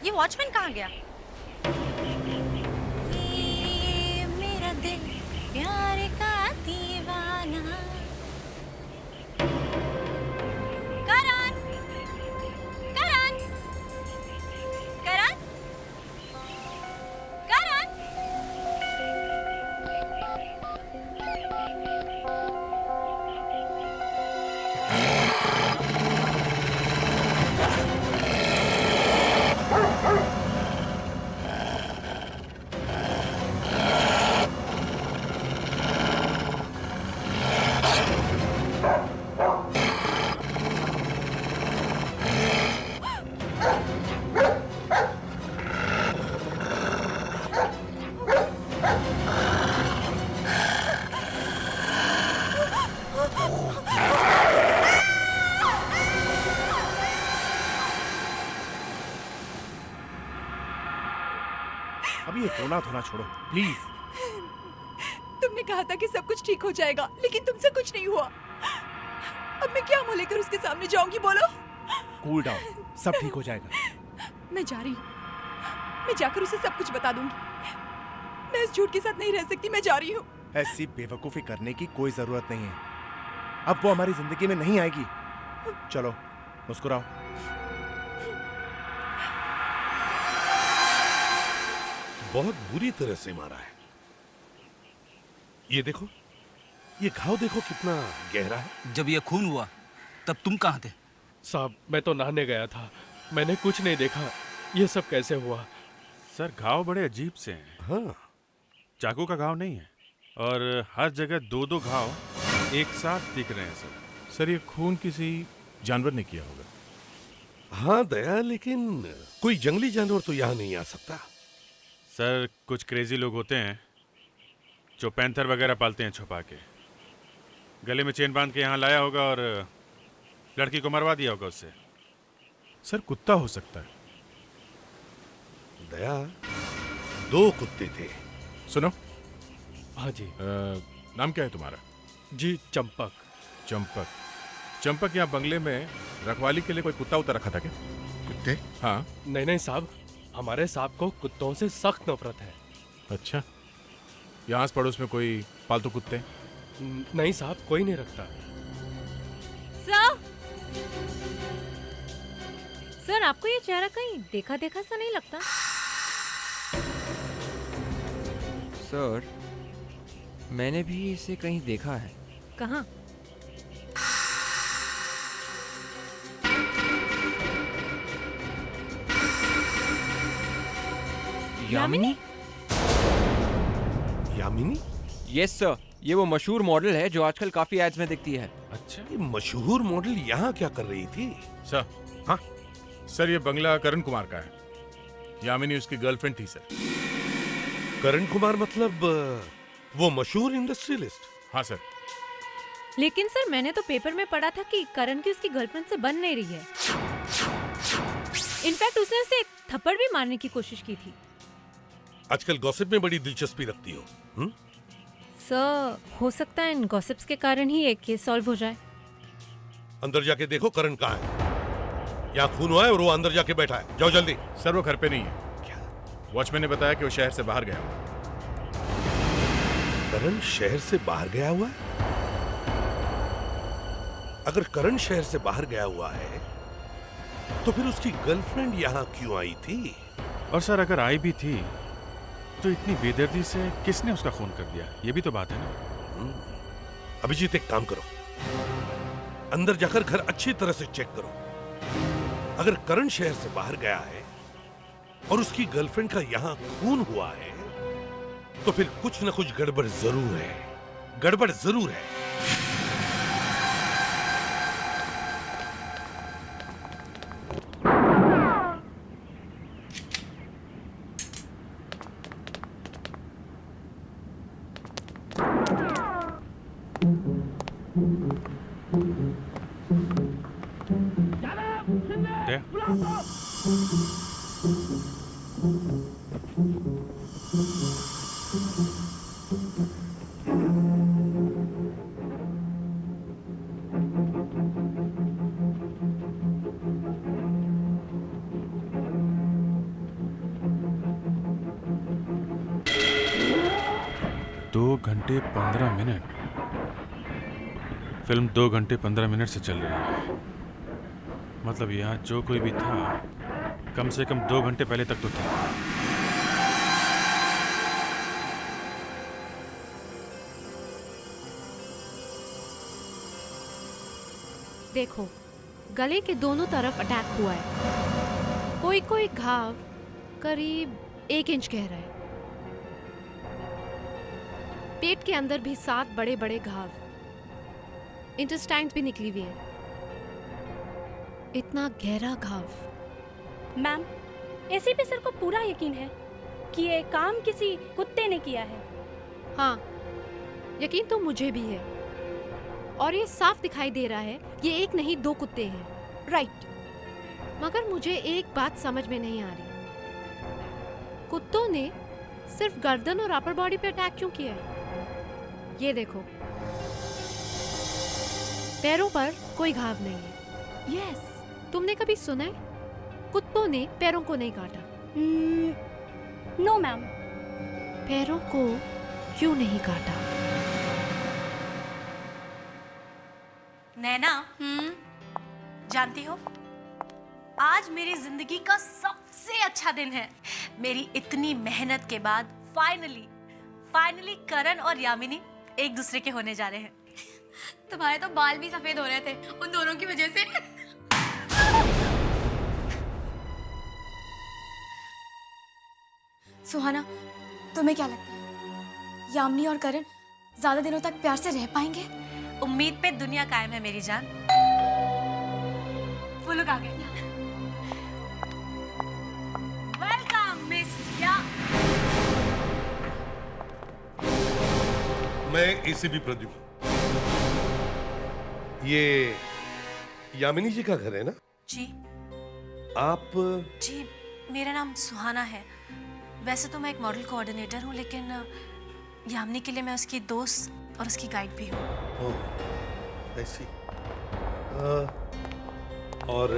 ये वॉचमैन कहाँ गया? ये मेरा दिल प्यार का दीवाना। करण, करण, करण, करण। अभी ये रोना धोना छोड़ो प्लीज। तुमने कहा था कि सब कुछ ठीक हो जाएगा, लेकिन तुमसे कुछ नहीं हुआ। अब मैं क्या मुंह लेकर उसके सामने जाऊंगी, बोलो? कूल डाउन, सब ठीक हो जाएगा। मैं जा रही हूँ, मैं जाकर उसे सब कुछ बता दूंगी। मैं इस झूठ के साथ नहीं रह सकती, मैं जा रही हूँ। ऐसी बेवकूफी करने की कोई जरूरत नहीं है। अब वो हमारी जिंदगी में नहीं आएगी। चलो मुस्कुराओ। बहुत बुरी तरह से मारा है। ये देखो, ये घाव देखो कितना गहरा है। जब ये खून हुआ तब तुम कहाँ थे? साहब, मैं तो नहाने गया था, मैंने कुछ नहीं देखा। ये सब कैसे हुआ? सर घाव बड़े अजीब से हैं। हाँ, चाकू का घाव नहीं है और हर जगह दो दो घाव एक साथ दिख रहे हैं सर। सर ये खून किसी जानवर ने किया होगा। हाँ दया, लेकिन कोई जंगली जानवर तो यहाँ नहीं आ सकता। सर कुछ क्रेजी लोग होते हैं जो पैंथर वगैरह पालते हैं छुपा के। गले में चेन बांध के यहाँ लाया होगा और लड़की को मरवा दिया होगा उससे। सर कुत्ता हो सकता है। दया, 2 कुत्ते थे। सुनो, हाँ जी। नाम क्या है तुम्हारा? जी चंपक। चंपक। चंपक यहाँ बंगले में रखवाली के लिए कोई कुत्ता उतर रखा था क्या? कुत्ते? हाँ। नहीं नहीं साहब, हमारे साहब को कुत्तों से सख्त नफरत है। अच्छा, यहाँ आस पड़ोस में कोई पालतू कुत्ते? नहीं साहब, कोई नहीं रखता। सर, आपको ये चेहरा कहीं देखा देखा सा नहीं लगता? सर, मैंने भी इसे कहीं देखा है। कहाँ? यामिनी? यामिनी? यस सर, ये वो मशहूर मॉडल है जो आजकल काफी एड्स में दिखती है। अच्छा, ये मशहूर मॉडल यहाँ क्या कर रही थी? सर, हाँ सर, ये बंगला करण कुमार का है। यामिनी उसकी गर्लफ्रेंड थी सर। करण कुमार मतलब वो मशहूर इंडस्ट्रियलिस्ट? हाँ सर। लेकिन सर, मैंने तो पेपर में पढ़ा था कि करण की उसकी गर्लफ्रेंड से बन नहीं रही है। इनफैक्ट उसने उसे थप्पड़ भी मारने की कोशिश की थी। आजकल गॉसिप में बड़ी दिलचस्पी रखती हो। सर, हो सकता है इन गॉसिप्स के कारण ही एक केस सॉल्व हो जाए। अंदर जाके देखो करण कहाँ है। यहाँ खून हुआ है और वो अंदर जाके बैठा है। जाओ जल्दी। सर वो घर पे नहीं है। क्या? वॉचमैन ने बताया कि वो शहर से बाहर गया हुआ। करण शहर से बाहर गया हुआ है? अगर करण शहर से बाहर गया हुआ है तो फिर उसकी गर्लफ्रेंड यहाँ क्यों आई थी? और सर अगर आई भी थी तो इतनी बेदर्दी से किसने उसका खून कर दिया, ये भी तो बात है ना। अभिजीत, एक काम करो, अंदर जाकर घर अच्छी तरह से चेक करो। अगर करण शहर से बाहर गया है और उसकी गर्लफ्रेंड का यहां खून हुआ है तो फिर कुछ ना कुछ गड़बड़ जरूर है। गड़बड़ जरूर है। 15 मिनट। फिल्म 2 घंटे 15 मिनट से चल रही है। मतलब यहाँ जो कोई भी था कम से कम 2 घंटे पहले तक तो था। देखो, गले के दोनों तरफ अटैक हुआ है। कोई कोई घाव करीब 1 इंच गहरा है। पेट के अंदर भी 7 बड़े बड़े घाव, इंटेस्टाइन्स भी निकली हुई है। इतना गहरा घाव। मैम, एसीपी सर को पूरा यकीन है कि ये काम किसी कुत्ते ने किया है। हाँ, यकीन तो मुझे भी है। और ये साफ दिखाई दे रहा है ये एक नहीं 2 कुत्ते हैं। राइट। मगर मुझे एक बात समझ में नहीं आ रही, कुत्तों ने सिर्फ गर्दन और अपर बॉडी पे अटैक क्यों किया है? ये देखो, पैरों पर कोई घाव नहीं है। यस। तुमने कभी सुना है कुत्तों ने पैरों को नहीं काटा? No ma'am. पैरों को क्यों नहीं काटा? नैना, जानती हो, आज मेरी जिंदगी का सबसे अच्छा दिन है। मेरी इतनी मेहनत के बाद फाइनली करण और यामिनी एक दूसरे के होने जा रहे हैं। तुम्हारे तो बाल भी सफेद हो रहे थे उन दोनों की वजह से। सुहाना, तुम्हें क्या लगता है यामिनी और करण ज्यादा दिनों तक प्यार से रह पाएंगे? उम्मीद पे दुनिया कायम है मेरी जान। वो लोग आ गए। वेलकम मिस या। मैं एसीपी प्रद्युम्न। ये यामिनी जी का घर है ना? जी आप? जी, मेरा नाम सुहाना है। वैसे तो मैं एक मॉडल कोऑर्डिनेटर हूँ, लेकिन यामिनी के लिए मैं उसकी दोस्त और उसकी गाइड भी हूँ। ओह, ऐसी। और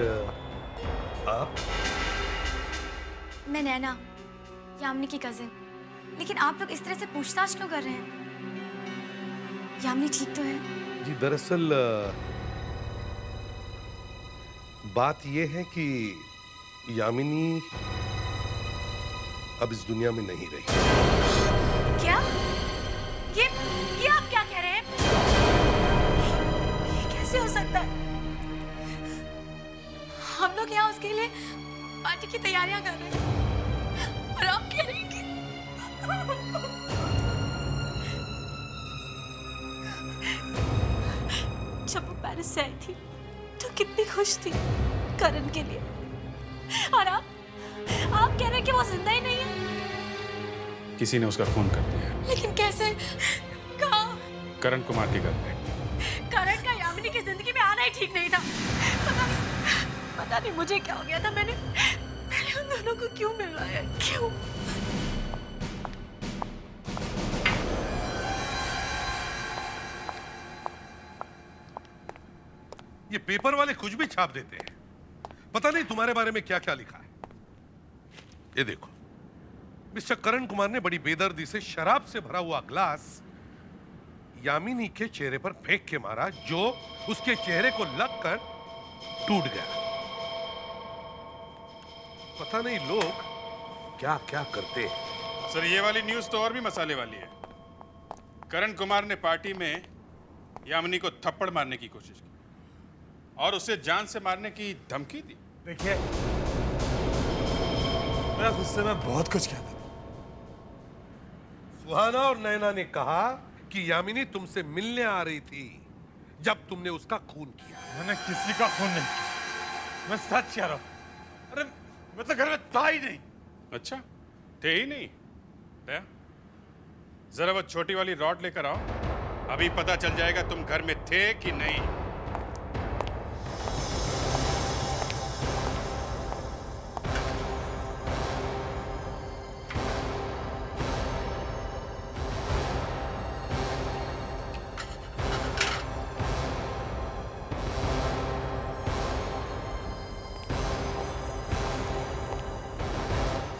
आप? मैं नैना, यामिनी की कजिन। लेकिन आप लोग इस तरह से पूछताछ क्यों कर रहे हैं? यामिनी ठीक तो है? जी, दरअसल बात यह है कि यामिनी अब इस दुनिया में नहीं रही। क्या? ये आप क्या कह रहे हैं? ये कैसे हो सकता है? हम लोग यहाँ उसके लिए पार्टी की तैयारियां कर रहे हैं और आप कह रहे हैं कि जब वो पेरिस से आई थी तो कितनी खुश थी करण के लिए, और आप कह रहे हैं कि वो जिंदा ही नहीं है। किसी ने उसका खून कर दिया है। लेकिन कैसे? कहाँ? करण कुमार के घर पे। करण का यामिनी की जिंदगी में आना ही ठीक नहीं था। पता नहीं मुझे क्या हो गया था। मैंने उन दोनों को क्यों मिलवाया? क्यों? ये पेपर वाले कुछ भी छाप देते हैं। पता नहीं तुम्हारे बारे में क्या क्या लिखा है। ये देखो, मिस्टर करण कुमार ने बड़ी बेदर्दी से शराब से भरा हुआ ग्लास यामिनी के चेहरे पर फेंक के मारा, जो उसके चेहरे को लगकर टूट गया। पता नहीं लोग क्या क्या करते हैं। सर, ये वाली न्यूज़ तो और भी मसाले वाली है। करण कुमार ने पार्टी में यामिनी को थप्पड़ मारने की कोशिश की और उसे जान से मारने की धमकी दी। देखिए, मैं गुस्से में बहुत कुछ कहता था। सुहाना और नैना ने कहा कि यामिनी तुमसे मिलने आ रही थी जब तुमने उसका खून किया। मैंने किसी का खून नहीं किया, मैं सच कह रहा हूं। अरे मैं तो घर में था ही नहीं। अच्छा, थे ही नहीं? दया, जरा वो छोटी वाली रॉड लेकर आओ, अभी पता चल जाएगा तुम घर में थे कि नहीं।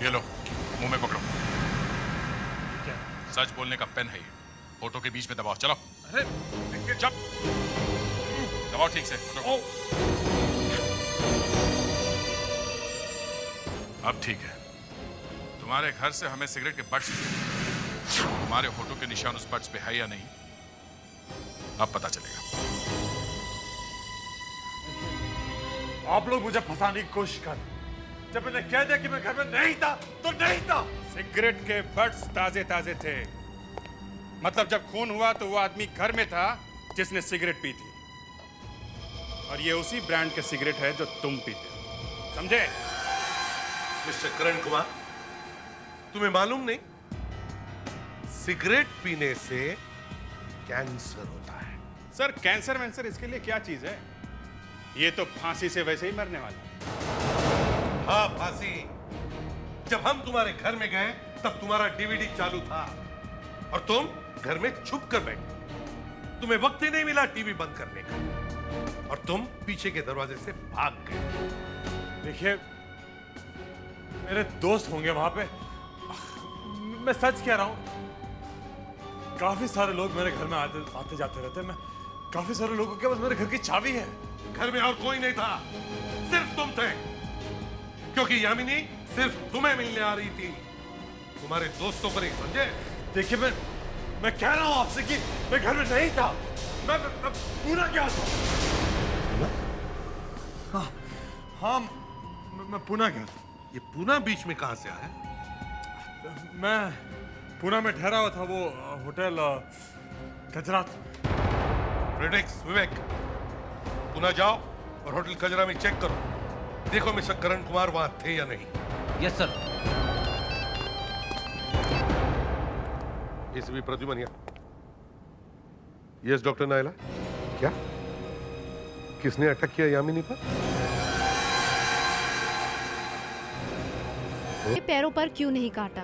ये लो, मुंह में पकड़ो। सच बोलने का पेन है ये। फोटो के बीच में दबाओ, चलो। अरे देखिए, जब दबाओ ठीक से फोटो को। अब ठीक है। तुम्हारे घर से हमें सिगरेट के बट्स मिले। हमारे फोटो के निशान उस बट्स पे है या नहीं, अब पता चलेगा। आप लोग मुझे फंसाने की कोशिश कर। जब मैंने कह दिया कि मैं घर में नहीं था तो नहीं था। सिगरेट के बट्स ताजे ताजे थे। मतलब जब खून हुआ तो वो आदमी घर में था जिसने सिगरेट पी थी, और ये उसी ब्रांड के सिगरेट है जो तुम पीते हो, समझे? मिस्टर करण कुमार, तुम्हें मालूम नहीं, सिगरेट पीने से कैंसर होता है। सर कैंसर वैंसर इसके लिए क्या चीज है? ये तो फांसी से वैसे ही मरने वाला है। हाँ, फांसी। जब हम तुम्हारे घर में गए तब तुम्हारा डीवीडी चालू था और तुम घर में छुप कर बैठे। तुम्हें वक्त ही नहीं मिला टीवी बंद करने का और तुम पीछे के दरवाजे से भाग गए। देखिए, मेरे दोस्त होंगे वहां पे। मैं सच कह रहा हूं, काफी सारे लोग मेरे घर में आते जाते रहते हैं। मैं काफी सारे लोगों के पास मेरे घर की चाबी है। घर में और कोई नहीं था, सिर्फ तुम थे, क्योंकि यामिनी सिर्फ तुम्हें मिलने आ रही थी, तुम्हारे दोस्तों पर नहीं, समझे? देखिए, मैं कह रहा हूं आपसे कि मैं घर में नहीं था। मैं पूना गया था। हाँ, मैं पुणे गया था। ये पूना बीच में कहां से आया? मैं पुणे में ठहरा हुआ था, वो होटल गजरात। फ्रेडरिक्स, विवेक, पुणे जाओ और होटल कजरा में चेक करो। देखो मिस्टर करण कुमार वहां थे या नहीं। Yes sir. ACP Pradyuman. Yes doctor Naila. क्या? किसने अटैक किया यामिनी पर? पैरों पर क्यों नहीं काटा?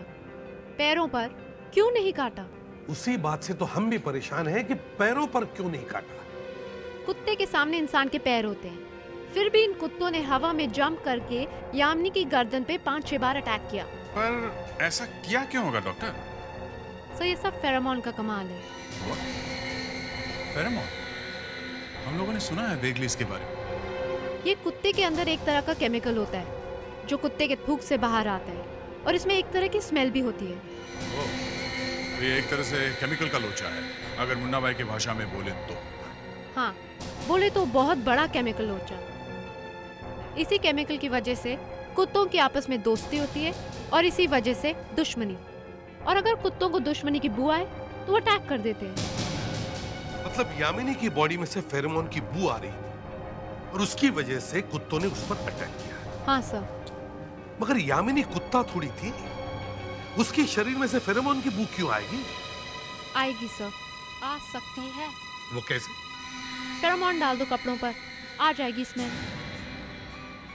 पैरों पर क्यों नहीं काटा? उसी बात से तो हम भी परेशान हैं कि पैरों पर क्यों नहीं काटा। कुत्ते के सामने इंसान के पैर होते हैं, फिर भी इन कुत्तों ने हवा में जंप करके यामिनी की गर्दन पे 5-6 बार अटैक किया। पर ऐसा किया क्यों होगा डॉक्टर? सो ये सब फेरोमोन का कमाल है। फेरोमोन? हम लोगों ने सुना है वेगलीज के बारे में। ये कुत्ते के अंदर एक तरह का केमिकल होता है जो कुत्ते के थूक से बाहर आता है, और इसमें एक तरह की स्मेल भी होती है। ये एक तरह से केमिकल का लोचा है, अगर मुन्ना भाई की भाषा में बोले तो। हाँ, बोले तो बहुत बड़ा केमिकल लोचा। इसी केमिकल की वजह से कुत्तों की आपस में दोस्ती होती है और इसी वजह से दुश्मनी। और अगर कुत्तों को दुश्मनी की बू आए तो वो अटैक कर देते हैं। मतलब यामिनी की बॉडी में से फेरोमोन की बू आ रही थी और उसकी वजह से कुत्तों ने उस पर अटैक किया। हाँ सर। मगर यामिनी कुत्ता थोड़ी थी, उसके शरीर में से फेरोमोन की बू क्यों आएगी? आएगी सर, आ सकती है। वो कैसे? फेरोमोन डाल दो कपड़ों पर, आ जाएगी स्मेल।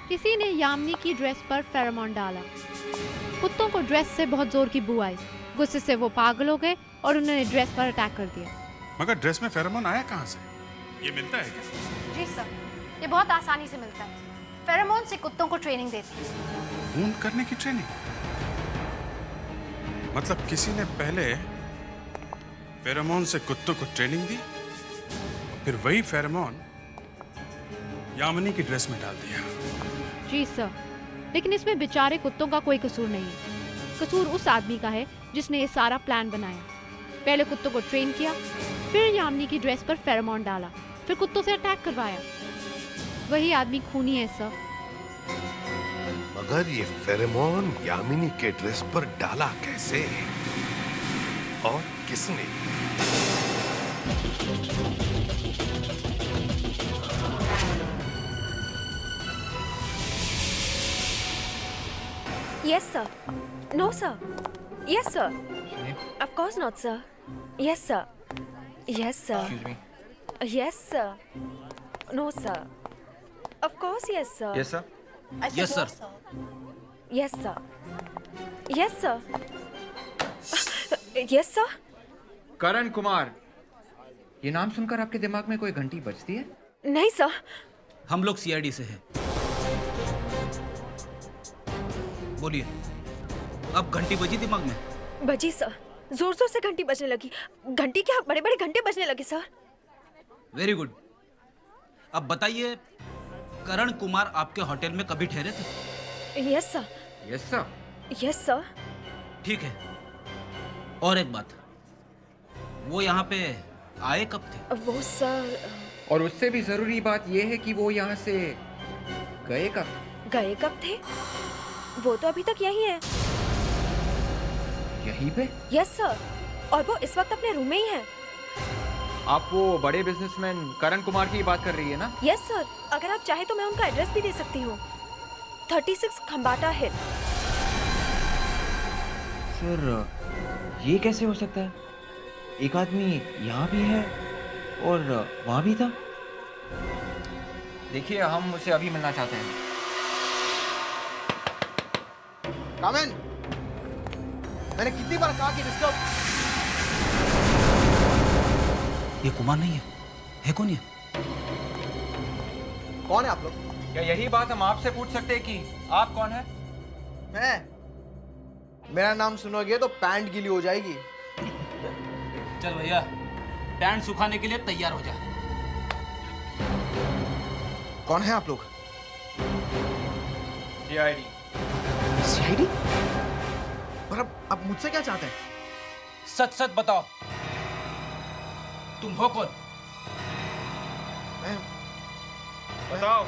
किसी ने यामिनी की ड्रेस पर फेरोमोन डाला, कुत्तों को ड्रेस से बहुत जोर की बू आई, गुस्से से वो पागल हो गए और उन्होंने ड्रेस पर अटैक कर दिया। मगर ड्रेस में फेरोमोन आया कहाँ से? ये मिलता है क्या? जी सर, ये बहुत आसानी से मिलता है। फेरोमोन से कुत्तों को ट्रेनिंग देती है। खून करने की ट्रेनिंग? मतलब किसी ने पहले फेरोमोन से कुत्तों को ट्रेनिंग दी, फिर वही फेरोमोन यामिनी की ड्रेस में डाल दिया। जी सर, लेकिन इसमें बेचारे कुत्तों का कोई कसूर नहीं है। कसूर उस आदमी का है जिसने ये सारा प्लान बनाया। पहले कुत्तों को ट्रेन किया, फिर यामिनी की ड्रेस पर फेरोमोन डाला, फिर कुत्तों से अटैक करवाया। वही आदमी खूनी है सर। मगर ये फेरोमोन यामिनी के ड्रेस पर डाला कैसे और किसने? Yes, sir. No, sir. Yes, sir. Of course not, sir. Yes, sir. Yes, sir. Excuse me. Yes, sir. No, sir. Of course, yes, sir. Yes, sir. Yes sir. Yes, sir. Yes, sir. Yes, sir. Karan Kumar, ये नाम सुनकर आपके दिमाग में कोई घंटी बजती है? नहीं, sir. हम लोग सीआईडी से हैं। बोलिए, अब घंटी बजी दिमाग में? बजी, sir. जोर जोर से घंटी बजने लगी। घंटी क्या, बड़े बड़े घंटे बजने लगे सर। Very good. अब बताइए, करण कुमार आपके होटल में कभी ठहरे थे? Yes sir. Yes sir. Yes sir. ठीक है। और एक बात, वो यहाँ पे आए कब थे? वो सर, और उससे भी जरूरी बात यह है कि वो यहाँ से गए कब? गए कब थे? वो तो अभी तक यही है। यहीं पे? यस सर, और वो इस वक्त अपने रूम में ही है। आप वो बड़े बिजनेसमैन करण कुमार की बात कर रही है ना? यस सर, अगर आप चाहे तो मैं उनका एड्रेस भी दे सकती हूँ। 36 खंबाटा हिल। सर, ये कैसे हो सकता है? एक आदमी यहाँ भी है और वहाँ भी था। देखिए, हम उससे अभी मिलना चाहते हैं। कामेन, मैंने कितनी बार कहा कि डिस्टर्ब। ये कुमार नहीं है। है कौन ये? कौन है आप लोग? क्या यही बात हम आपसे पूछ सकते हैं कि आप कौन है? मैं, मेरा नाम सुनोगे तो पैंट गीली हो जाएगी। चल भैया, पैंट सुखाने के लिए तैयार हो जा। कौन है आप लोग? CID। CID? पर अब मुझसे क्या चाहते हैं? सच सच बताओ, तुम हो कौन? मैं बताओ।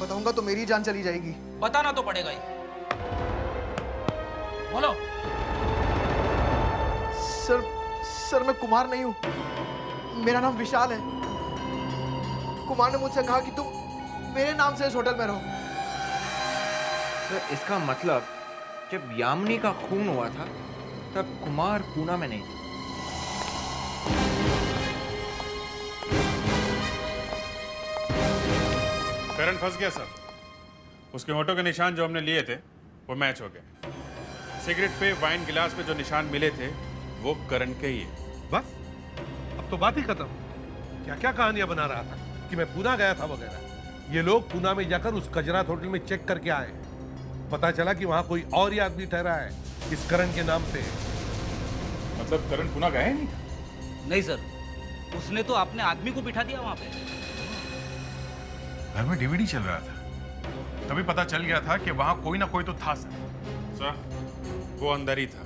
बताऊंगा तो मेरी जान चली जाएगी। बताना तो पड़ेगा ही। बोलो। सर मैं कुमार नहीं हूं, मेरा नाम विशाल है। कुमार ने मुझसे कहा कि तुम मेरे नाम से इस होटल में रहो। सर, इसका मतलब जब यामिनी का खून हुआ था तब कुमार पूना में नहीं थे। करण फंस गया सर। उसके होठों के निशान जो हमने लिए थे वो मैच हो गए। सिगरेट पे, वाइन गिलास पे जो निशान मिले थे वो करण के ही है। बस, अब तो बात ही खत्म। क्या क्या कहानियां बना रहा था कि मैं पूना गया था वगैरह। ये लोग पूना में जाकर उस कजरात होटल में चेक करके आए। पता चला कि वहां कोई और ही आदमी ठहरा है इस करण के नाम पे। मतलब करण पूना गया ही नहीं? नहीं सर, उसने तो अपने आदमी को बिठा दिया वहां पे। घर में डीवीडी चल रहा था, तभी पता चल गया था कि वहां कोई ना कोई तो था सर। वो अंदर ही था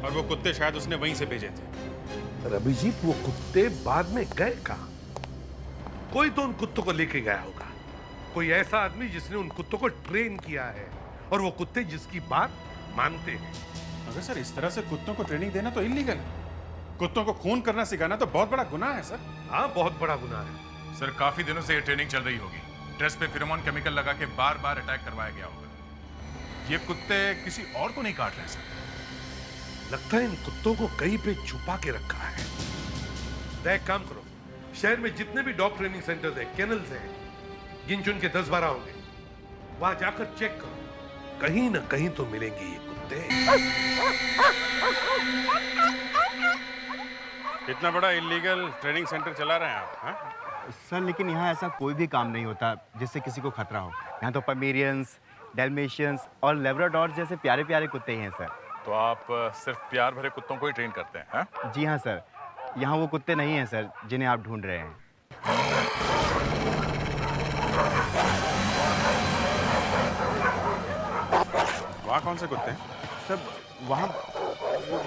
और वो कुत्ते शायद उसने वहीं से भेजे थे। रविजीत, वो कुत्ते बाद में गए कहां? कोई तो उन कुत्तों को लेके गया होगा। कोई ऐसा आदमी जिसने उन कुत्तों को ट्रेन किया है और वो कुत्ते जिसकी बात मानते हैं। अगर सर इस तरह से कुत्तों को ट्रेनिंग देना तो इलीगल है। कुत्तों को खून करना सिखाना तो बहुत बड़ा गुनाह है सर। हाँ, बहुत बड़ा गुनाह है। सर, काफी दिनों से ये ट्रेनिंग चल रही होगी। ड्रेस पे फेरोमोन केमिकल लगा के बार बार अटैक करवाया गया होगा। ये कुत्ते किसी और को नहीं काट रहे सर। लगता है इन कुत्तों को कहीं पे छुपा के रखा है। तो एक काम करो, शहर में जितने भी डॉग ट्रेनिंग सेंटर्स हैं, केनल्स हैं, गिन चुन के 10-12 होंगे, वहां जाकर चेक करो। कहीं ना कहीं तो मिलेंगे ये कुत्ते। इतना बड़ा इलीगल ट्रेनिंग सेंटर चला रहे हैं आप? हाँ? सर, लेकिन यहाँ ऐसा कोई भी काम नहीं होता जिससे किसी को खतरा हो। यहाँ तो पमेरियंस, डेल्मेशियंस और लेब्राडोर जैसे प्यारे प्यारे कुत्ते ही हैं सर। तो आप सिर्फ प्यार भरे कुत्तों को ही ट्रेन करते हैं? हाँ? जी हाँ सर, यहाँ वो कुत्ते नहीं हैं सर जिन्हें आप ढूंढ रहे हैं। वहाँ कौन से कुत्ते हैं? सर,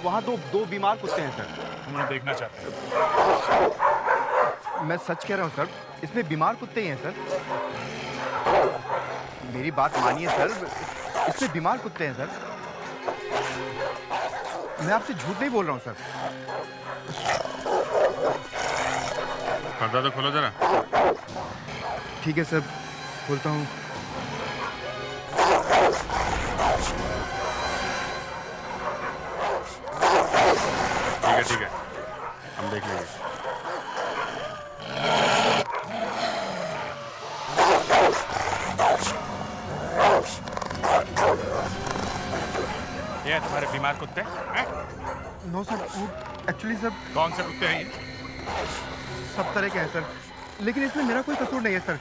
वहाँ दो बीमार कुत्ते हैं सर। हम उन्हें देखना चाहते हैं। मैं सच कह रहा हूँ सर, इसमें बीमार कुत्ते ही हैं सर। मेरी बात मानिए सर, इसमें बीमार कुत्ते हैं सर। मैं आपसे झूठ नहीं बोल रहा हूँ सर। पर्दा तो खोलो जरा। ठीक है सर, खोलता हूँ। ठीक है, हम देख लेंगे। ये तुम्हारे बीमार कुत्ते हैं? No sir, actually sir. कौन से कुत्ते हैं ये? सब तरह के हैं सर, लेकिन इसमें मेरा कोई कसूर नहीं है सर।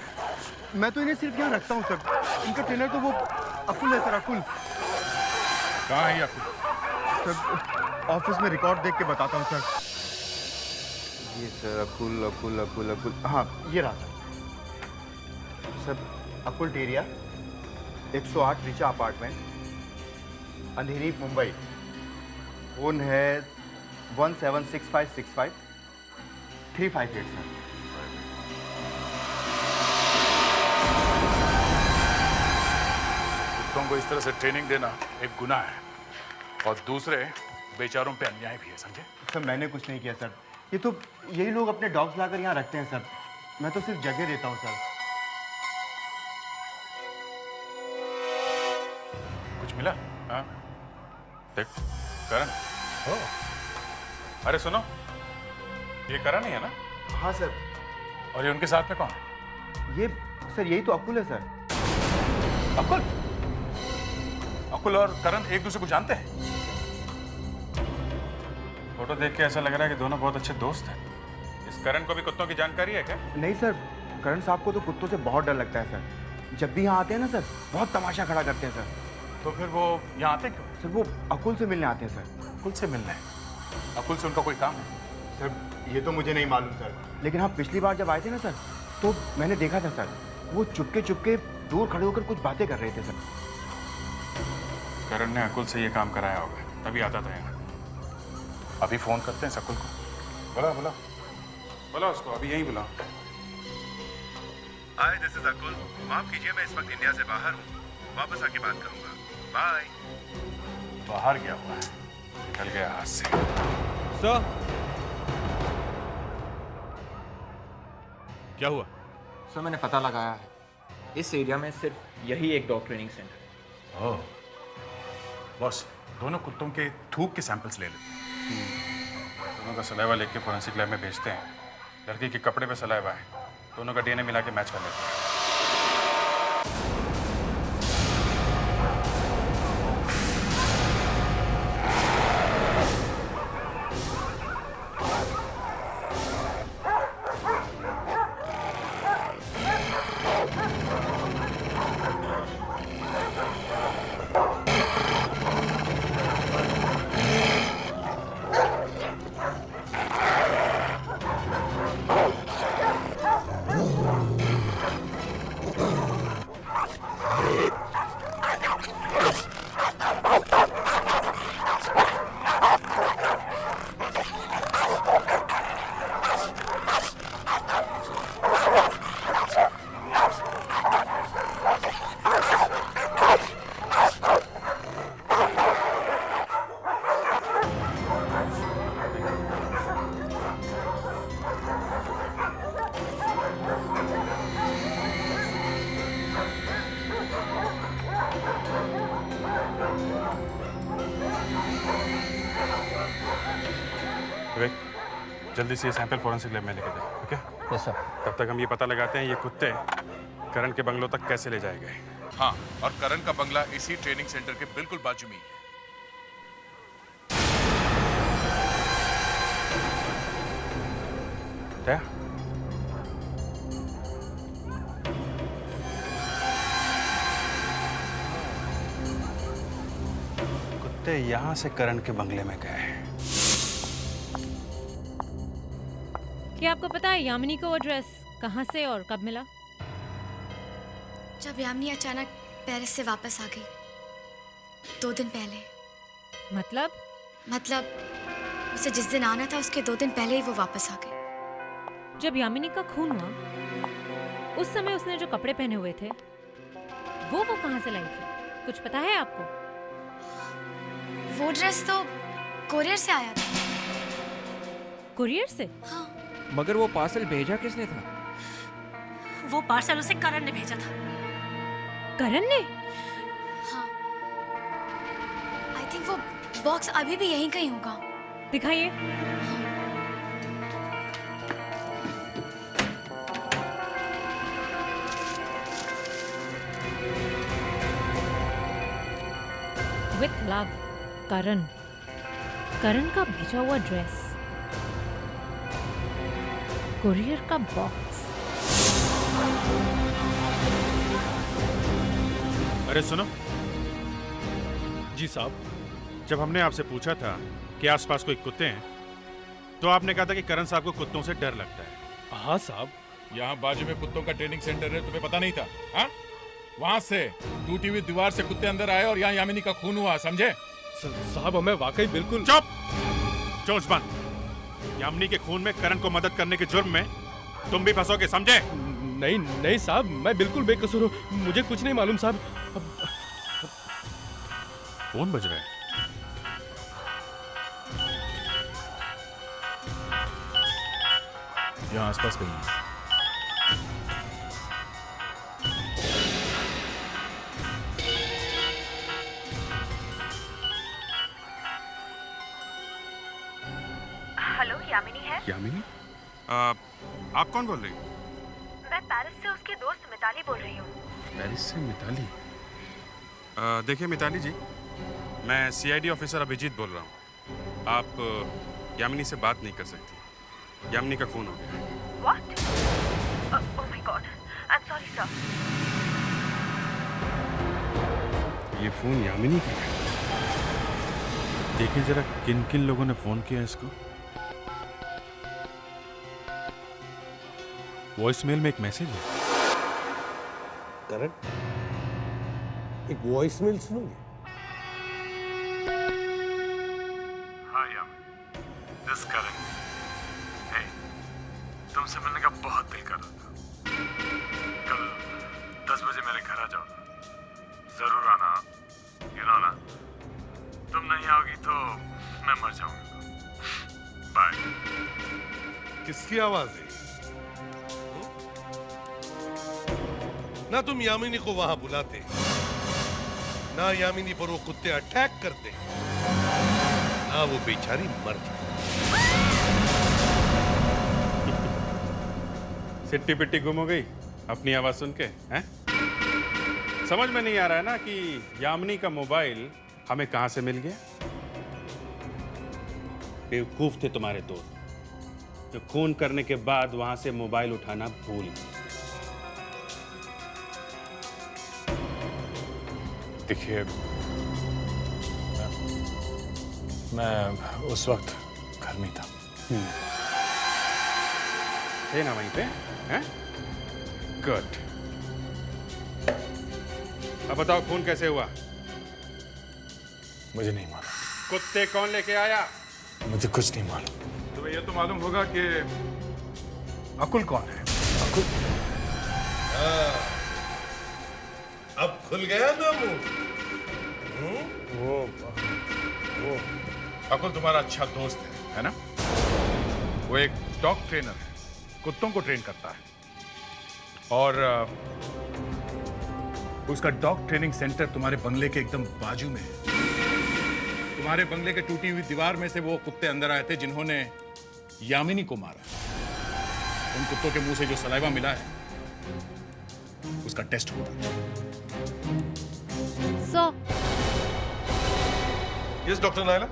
मैं तो इन्हें सिर्फ यहाँ रखता हूँ सर। इनका ट्रेनर तो वो अकुल है सर, अकुल। कहाँ है ये अकुल? सर ऑफिस में रिकॉर्ड देख के बताता हूँ सर। ये सर अकुल अकुल अकुल अकुल, हाँ ये रहा सर। अकुल टेरिया, 108 रीचा अपार्टमेंट, अंधेरी, मुंबई। फोन है 176565 358 सर। कुत्तों को इस तरह से ट्रेनिंग देना एक गुनाह है और दूसरे बेचारों पे अन्याय भी है, समझे? सर मैंने कुछ नहीं किया सर, ये तो यही लोग अपने डॉग्स लाकर यहाँ रखते हैं सर। मैं तो सिर्फ जगह देता हूँ सर। कुछ मिला? हाँ देख, करण। अरे सुनो, ये करण ही है ना? हाँ सर। और ये उनके साथ में कौन है? ये सर यही तो अकुल है सर। अकुल? अकुल और करण एक दूसरे को जानते हैं? फोटो देख के ऐसा लग रहा है कि दोनों बहुत अच्छे दोस्त हैं। इस करण को भी कुत्तों की जानकारी है क्या? नहीं सर, करण साहब को तो कुत्तों से बहुत डर लगता है सर। जब भी यहाँ आते हैं ना सर, बहुत तमाशा खड़ा करते हैं सर। तो फिर वो यहाँ आते क्यों? सर वो अकुल से मिलने आते हैं सर। अकुल से मिलने? अकुल से उनका कोई काम है? सर ये तो मुझे नहीं मालूम सर, लेकिन हाँ पिछली बार जब आए थे ना सर, तो मैंने देखा था सर, वो चुपके चुपके दूर खड़े होकर कुछ बातें कर रहे थे सर। करण ने अकुल से ये काम कराया होगा, तभी आता था यहाँ। अभी फोन करते हैं अकुल को। बुला बुला बुला उसको, अभी यहीं बुला। हाय, दिस इज अकुल। माफ कीजिए, मैं इस वक्त इंडिया से बाहर हूँ, वापस आके बात करूंगा। बाय। बाहर गया हुआ है, निकल गया हाथ से। सर क्या हुआ? सर मैंने पता लगाया है, इस एरिया में सिर्फ यही एक डॉग ट्रेनिंग सेंटर है। ओह बॉस, दोनों कुत्तों के थूक के सैंपल्स ले लेते हैं। दोनों का सलाइवा लेके फोरेंसिक लैब में भेजते हैं। लड़की के कपड़े पे सलाइवा है, दोनों का डीएनए मिला के मैच कर लेते हैं। विवेक, जल्दी से ये सैंपल फोरेंसिक लैब में लेके दे, ओके? Yes sir. तब तक हम ये पता लगाते हैं ये कुत्ते करण के बंगलों तक कैसे ले जाए गए। हाँ, और करण का बंगला इसी ट्रेनिंग सेंटर के बिल्कुल बाजू में ही है। क्या? कुत्ते यहाँ से करण के बंगले में गए। क्या आपको पता है यामिनी को वो ड्रेस कहाँ से और कब मिला? जब यामिनी अचानक पेरिस से वापस आ गई 2 दिन पहले। मतलब उसे जिस दिन आना था उसके 2 दिन पहले ही वो वापस आ गई। जब यामिनी का खून हुआ उस समय उसने जो कपड़े पहने हुए थे वो कहाँ से लाई थी? कुछ पता है आपको? वो ड्रेस तो कोरियर से आया था। कुरियर से? हाँ। मगर वो पार्सल भेजा किसने था? वो पार्सल उसे करण ने भेजा था। करण ने? हाँ। आई थिंक वो बॉक्स अभी भी यहीं कहीं होगा। दिखाइए। विथ लव, करण। करण का भेजा हुआ ड्रेस, कुरियर का बॉक्स। अरे सुनो, जी साहब। जब हमने आपसे पूछा था कि आसपास कोई कुत्ते हैं, तो आपने कहा था कि करण साहब को कुत्तों से डर लगता है। हाँ साहब। यहाँ बाजू में कुत्तों का ट्रेनिंग सेंटर है, तुम्हें पता नहीं था? हाँ? वहाँ से टूटी हुई दीवार से कुत्ते अंदर आए और यहाँ यामिनी का खून हुआ, समझे? साहब हमें वाकई बिल्कुल। चुप! जोशबन, यामिनी के खून में करण को मदद करने के जुर्म में तुम भी फंसोगे, समझे? नहीं नहीं साहब, मैं बिल्कुल बेकसूर हूँ, मुझे कुछ नहीं मालूम साहब। फोन बज रहा है। यहाँ आसपास कहीं है। हेलो, यामिनी है? यामिनी? आप कौन बोल रही हो? मैं पेरिस से उसकी दोस्त मिताली बोल रही हूँ। पेरिस से मिताली? देखिए मिताली जी, मैं सीआईडी ऑफिसर अभिजीत बोल रहा हूँ। आप यामिनी से बात नहीं कर सकती। यामिनी का खून हो गया। What? Oh my God. I'm sorry, sir. ये फोन यामिनी का है। देखिए जरा किन किन लोगों ने फोन किया इसको। वॉइसमेल में एक मैसेज है। करण, एक वॉइसमेल सुनोगे? हाँ यामिनी, दिस करण। हे, तुमसे मिलने का बहुत दिल कर रहा था। कल 10 बजे मेरे घर आ जाओ, जरूर आना। यू नो ना, तुम नहीं आओगी तो मैं मर जाऊंगा। बाय। किसकी आवाज है? ना तुम यामिनी को वहां बुलाते, ना यामिनी पर वो कुत्ते अटैक करते, ना वो बेचारी मर जाती। सिट्टी पिट्टी गुम हो गई अपनी आवाज सुन के, हैं? समझ में नहीं आ रहा है ना कि यामिनी का मोबाइल हमें कहां से मिल गया? बेवकूफ थे तुम्हारे दोस्त, जो खून करने के बाद वहां से मोबाइल उठाना भूल गए। देखिए, मैं उस वक्त घर में था। थे ना वहीं पे, हैं? गुड। अब बताओ खून कैसे हुआ? मुझे नहीं मालूम। कुत्ते कौन लेके आया? मुझे कुछ नहीं मालूम। तुम्हें यह तो मालूम होगा कि अकुल कौन है? अकुल? अब खुल गया ना मुंह। वो अकुल तुम्हारा अच्छा दोस्त है ना? वो एक डॉग ट्रेनर है, कुत्तों को ट्रेन करता है, और उसका डॉग ट्रेनिंग सेंटर तुम्हारे बंगले के एकदम बाजू में है। तुम्हारे बंगले के टूटी हुई दीवार में से वो कुत्ते अंदर आए थे जिन्होंने यामिनी को मारा। उन कुत्तों के मुंह से जो सलाइवा मिला है, उसका टेस्ट हुआ। Sir. Yes doctor Naila.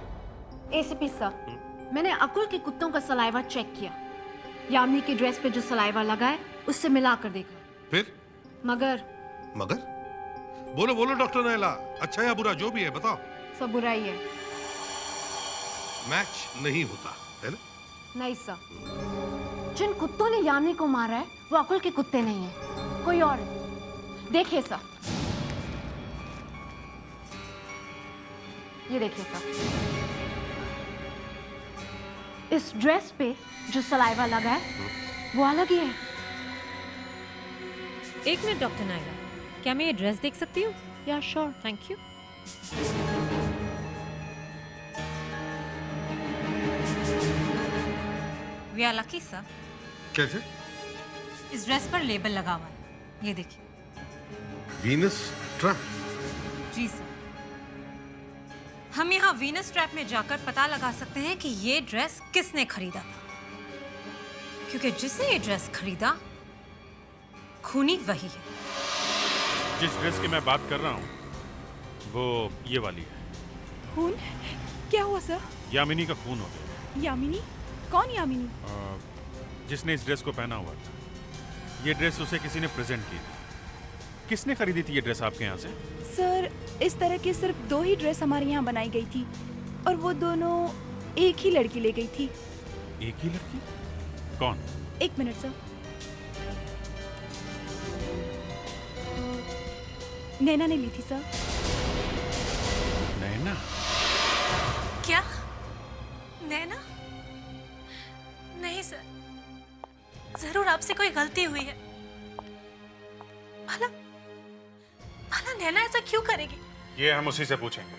ACP sir, मैंने अकुल के कुत्तों का सलाइवा चेक किया। यामिनी की ड्रेस पे जो सलाइवा लगा है उससे मिलाकर देखा। फिर? मगर बोलो बोलो डॉक्टर नायला, अच्छा या बुरा जो भी है बताओ। सब बुरा ही है। मैच नहीं होता है ना? नहीं सर, जिन कुत्तों ने यामिनी को मारा है वो अकुल के कुत्ते नहीं है, कोई और है। देखिए सर, ये देखिए सर, इस ड्रेस पे जो सलाइवा लगा है वो अलग ही है। एक मिनट डॉक्टर नायला, क्या मैं ये ड्रेस देख सकती हूँ? Yeah sure, thank you. We are lucky sir. कैसे? इस ड्रेस पर लेबल लगा हुआ है, ये देखिए। Venus trap? जी सर, हम यहाँ वीनस ट्रैप में जाकर पता लगा सकते हैं कि ये ड्रेस किसने खरीदा था, क्योंकि जिसने ये ड्रेस खरीदा खूनी वही है। जिस ड्रेस की मैं बात कर रहा हूँ वो ये वाली है। खून? क्या हुआ सर? यामिनी का खून हो गया। यामिनी? कौन यामिनी? जिसने इस ड्रेस को पहना हुआ था। ये ड्रेस उसे किसी ने प्रेजेंट की थी। किसने खरीदी थी ये ड्रेस आपके यहाँ से? सर, इस तरह की सिर्फ 2 ही ड्रेस हमारे यहाँ बनाई गई थी और वो दोनों एक ही लड़की ले गई थी। एक ही लड़की? कौन? 1 मिनट सर। नैना ने ली थी सर। नैना? क्या? नैना? नहीं सर, जरूर आपसे कोई गलती हुई है। भला नैना ऐसा क्यों करेगी? ये हम उसी से पूछेंगे।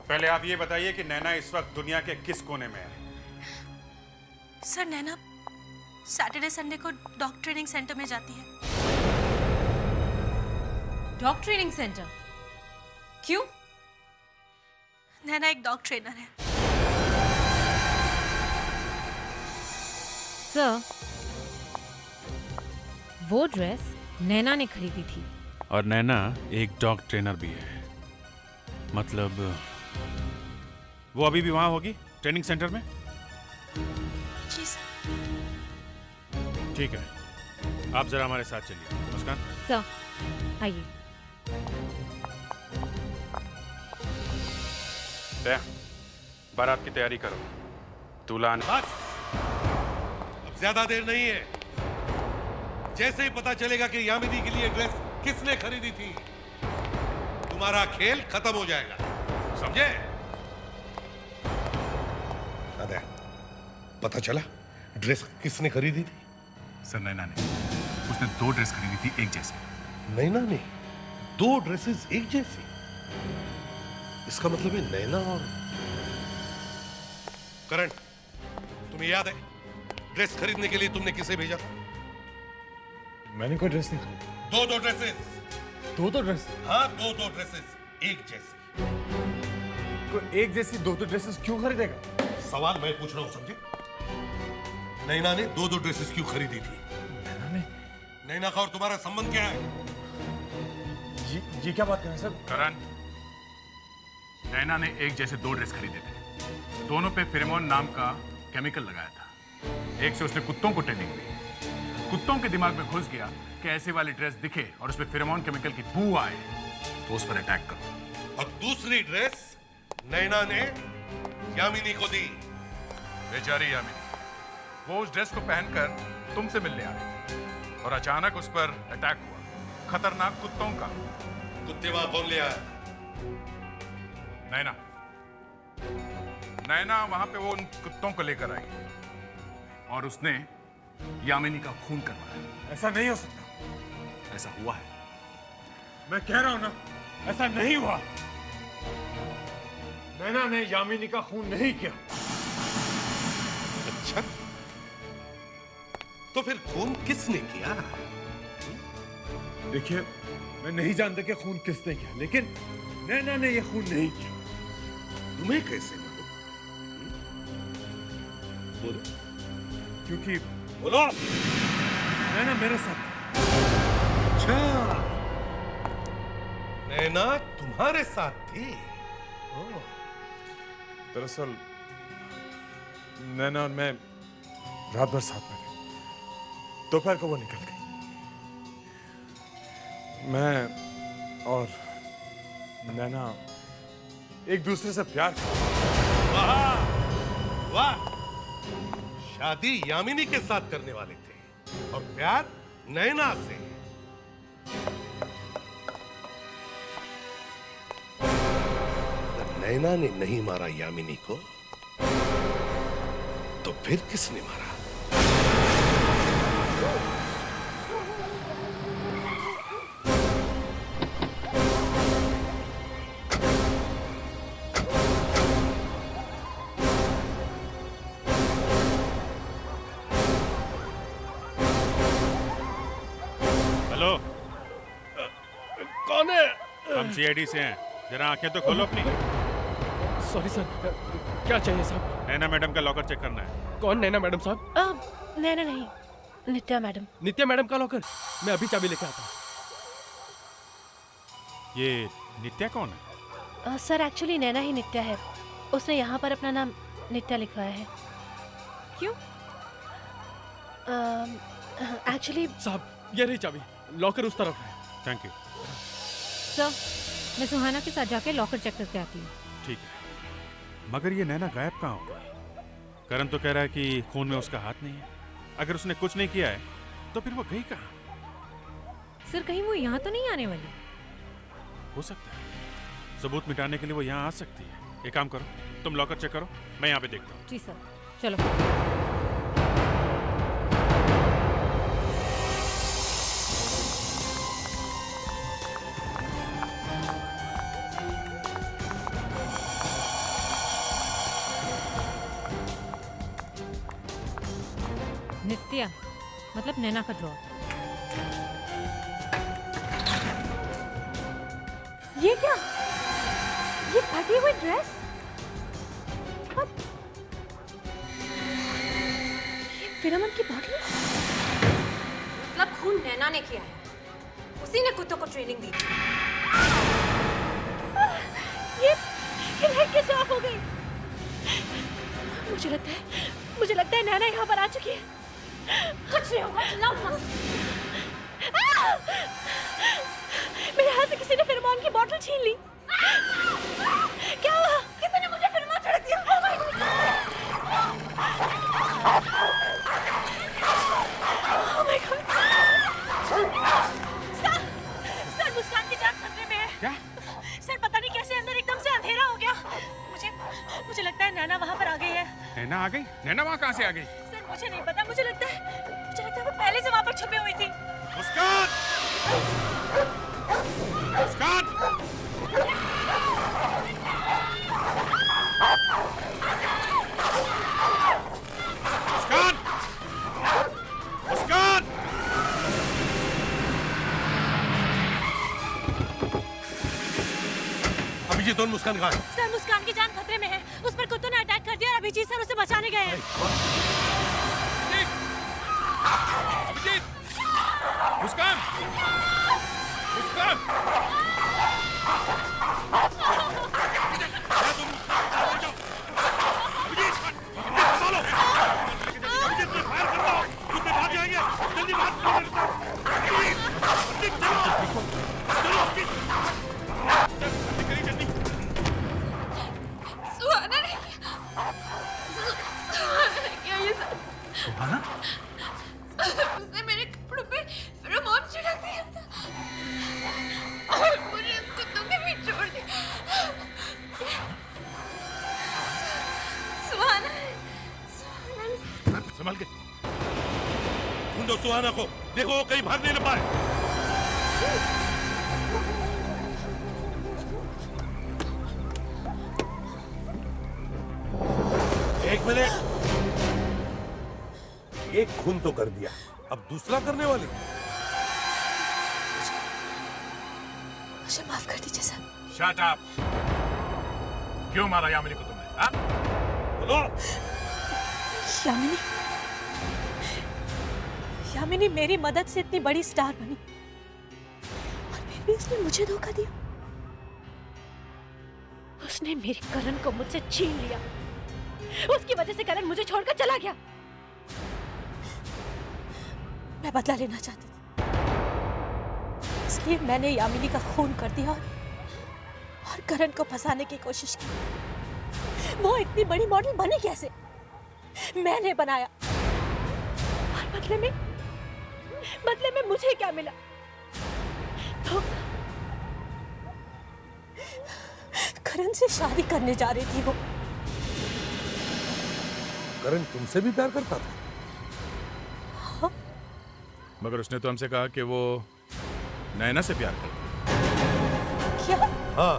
पहले आप ये बताइए कि नैना इस वक्त दुनिया के किस कोने में है? सर, नैना सैटरडे संडे को डॉग ट्रेनिंग सेंटर में जाती है। Dog training centre? क्यों? नैना एक डॉग ट्रेनर है। सर, वो ड्रेस नैना ने खरीदी थी। और नैना एक डॉग ट्रेनर भी है। मतलब वो अभी भी वहां होगी ट्रेनिंग सेंटर में? जी सर। ठीक है, आप जरा हमारे साथ चलिए। मुस्कान। सर, आइए। बारात की तैयारी करो। दूल्हा बस, अब ज्यादा देर नहीं है। जैसे ही पता चलेगा कि यामिनी के लिए ड्रेस किसने खरीदी थी, तुम्हारा खेल खत्म हो जाएगा, समझे? दादा, पता चला ड्रेस किसने खरीदी थी? सर, नैना ने। उसने 2 ड्रेस खरीदी थी एक जैसी। नैना ने 2 ड्रेसेस एक जैसी? इसका मतलब है नैना और करण, तुम्हें याद है ड्रेस खरीदने के लिए तुमने किसे भेजा था? मैंने कोई ड्रेस नहीं खरीदी। 2 ड्रेसेस। 2 ड्रेस? हाँ, 2 ड्रेसेस एक जैसी। कोई एक जैसी 2 ड्रेसेस क्यों खरीदेगा? सवाल मैं पूछ रहा हूं, समझे? नैना ने 2 ड्रेसेस क्यों खरीदी थी? नैना का और तुम्हारा संबंध क्या है? जी क्या बात कर रहे हैं सर? करण, नैना ने एक जैसे 2 ड्रेस खरीदे थे। दोनों पे फेरोमोन नाम का केमिकल लगाया था। एक से उसने कुत्तों को ट्रेनिंग दी। कुत्तों के दिमाग में घुस गया कि ऐसे वाली ड्रेस दिखे और उसमें फेरोमोन केमिकल की बू आए तो उस पर अटैक करो। और दूसरी ड्रेस नैना ने यामिनी को दी। बेचारी यामिनी, वो उस ड्रेस को पहनकर तुमसे मिलने आ रही थी और अचानक उस पर अटैक हुआ, खतरनाक कुत्तों का। कुत्ते वहां कौन ले आया? नैना। नैना वहां पे वो उन कुत्तों को लेकर आई और उसने यामिनी का खून करवाया। ऐसा नहीं हो सकता। ऐसा हुआ है। मैं कह रहा हूं ना, ऐसा नहीं हुआ। नैना ने यामिनी का खून नहीं किया। अच्छा, तो फिर खून किसने किया? देखिए, मैं नहीं जानता कि खून किसने किया, लेकिन नैना ने यह खून नहीं किया। तुम्हें कैसे मालूम? बोलो। क्योंकि बोलो। नैना मेरे साथ। अच्छा, नैना तुम्हारे साथ थी? दरअसल नैना और मैं रात भर साथ में थे। दोपहर को वो निकल गई। मैं और नैना एक दूसरे से प्यार करते। वाह वाह, शादी यामिनी के साथ करने वाले थे और प्यार नैना से। अगर नैना ने नहीं मारा यामिनी को, तो फिर किसने मारा? हेलो, कौन है? हम सीआईडी से हैं। जरा आंखें तो खोलो अपनी। सॉरी सर, क्या चाहिए साहब? नैना मैडम का लॉकर चेक करना है। कौन नैना मैडम साहब? नैना नहीं, नित्या मैडम। नित्या मैडम का लॉकर? मैं अभी चाबी लेके आता हूँ। ये नित्या कौन है? सर, एक्चुअली नैना ही नित्या है। उसने यहाँ पर अपना नाम नित्या लिखवाया है। क्यों? एक्चुअली साहब, ये रही चाबी। लॉकर उस तरफ है। Thank you. सर, मैं सुहाना के साथ जाके लॉकर चेक करके आती हूँ। ठीक है, मगर ये नैना गायब कहाँ होगा? करण तो कह रहा है कि खून में उसका हाथ नहीं है। अगर उसने कुछ नहीं किया है तो फिर वो गई कहाँ? सर, कहीं वो यहाँ तो नहीं आने वाली? हो सकता है, सबूत मिटाने के लिए वो यहाँ आ सकती है। एक काम करो, तुम लॉकर चेक करो, मैं यहाँ पे देखता हूँ। जी सर, चलो। नित्या, मतलब नैना का ड्रॉर। ये क्या? ये फटी हुई ड्रेस? और ये फिरमन की बॉडी? मतलब खून नैना ने किया है, उसी ने कुत्तों को ट्रेनिंग दी थी। ये लाइट कैसे ऑफ हो गई? मुझे लगता है नैना यहाँ पर आ चुकी है। कुछ नहीं होगा, चिल्लाओ मत। मेरे हाथ से किसी ने फिरमोन की बोतल छीन ली। क्या हुआ? किसी ने मुझे फिरमोन छिड़क दिया। Oh my God! Oh my God! Sir, Muskan की जान खतरे में है। क्या? सर, पता नहीं कैसे अंदर एकदम से अंधेरा हो गया। मुझे लगता है नैना वहाँ पर आ गई है। नैना आ गई? नैना वहाँ कहाँ से आ गई? सर, मुझे नहीं पता। मुझे लगता है वो पहले से वहाँ पर छुपी हुई थी। मुस्कान! मुस्कान! मुस्कान! मुस्कान! अभिजीत और मुस्कान कहाँ है? सर, मुस्कान की जान खतरे में है। उस पर कुत्तों ने अटैक कर दिया और अभिजीत सर उसे बचाने गए हैं। अभिजीत! मुस्कान! मुस्कान! सुहाना? उसने मेरे कपड़ों पे फेरोमोन छिड़क दिया था और मुझे कुत्तों के बीच छोड़ दिया। सुहाना, संभाल के ढूंढो सुहाना को, देखो वो कहीं भागने न पाए। एक मिनट, एक खून तो कर दिया, अब दूसरा करने वाली? मुझे माफ कर दीजिए सर। Shut up! क्यों मारा यामिनी को तुमने? हाँ? बोलो। यामिनी मेरी मदद से इतनी बड़ी स्टार बनी और फिर भी उसने मुझे धोखा दिया। उसने मेरे करण को मुझसे छीन लिया। उसकी वजह से करण मुझे छोड़कर चला गया। मैं बदला लेना चाहती थी, इसलिए मैंने यामिनी का खून कर दिया और करण को फंसाने की कोशिश की। वो इतनी बड़ी मॉडल बनी कैसे? मैंने बनाया। और बदले में मुझे क्या मिला? तो करण से शादी करने जा रही थी वो। करण तुमसे भी प्यार करता था? मगर उसने तो हमसे कहा कि वो नैना से प्यार करता। क्या? हाँ,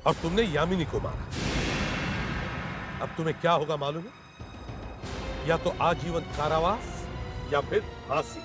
और तुमने यामिनी को मारा। अब तुम्हें क्या होगा मालूम है? या तो आजीवन कारावास या फिर फांसी।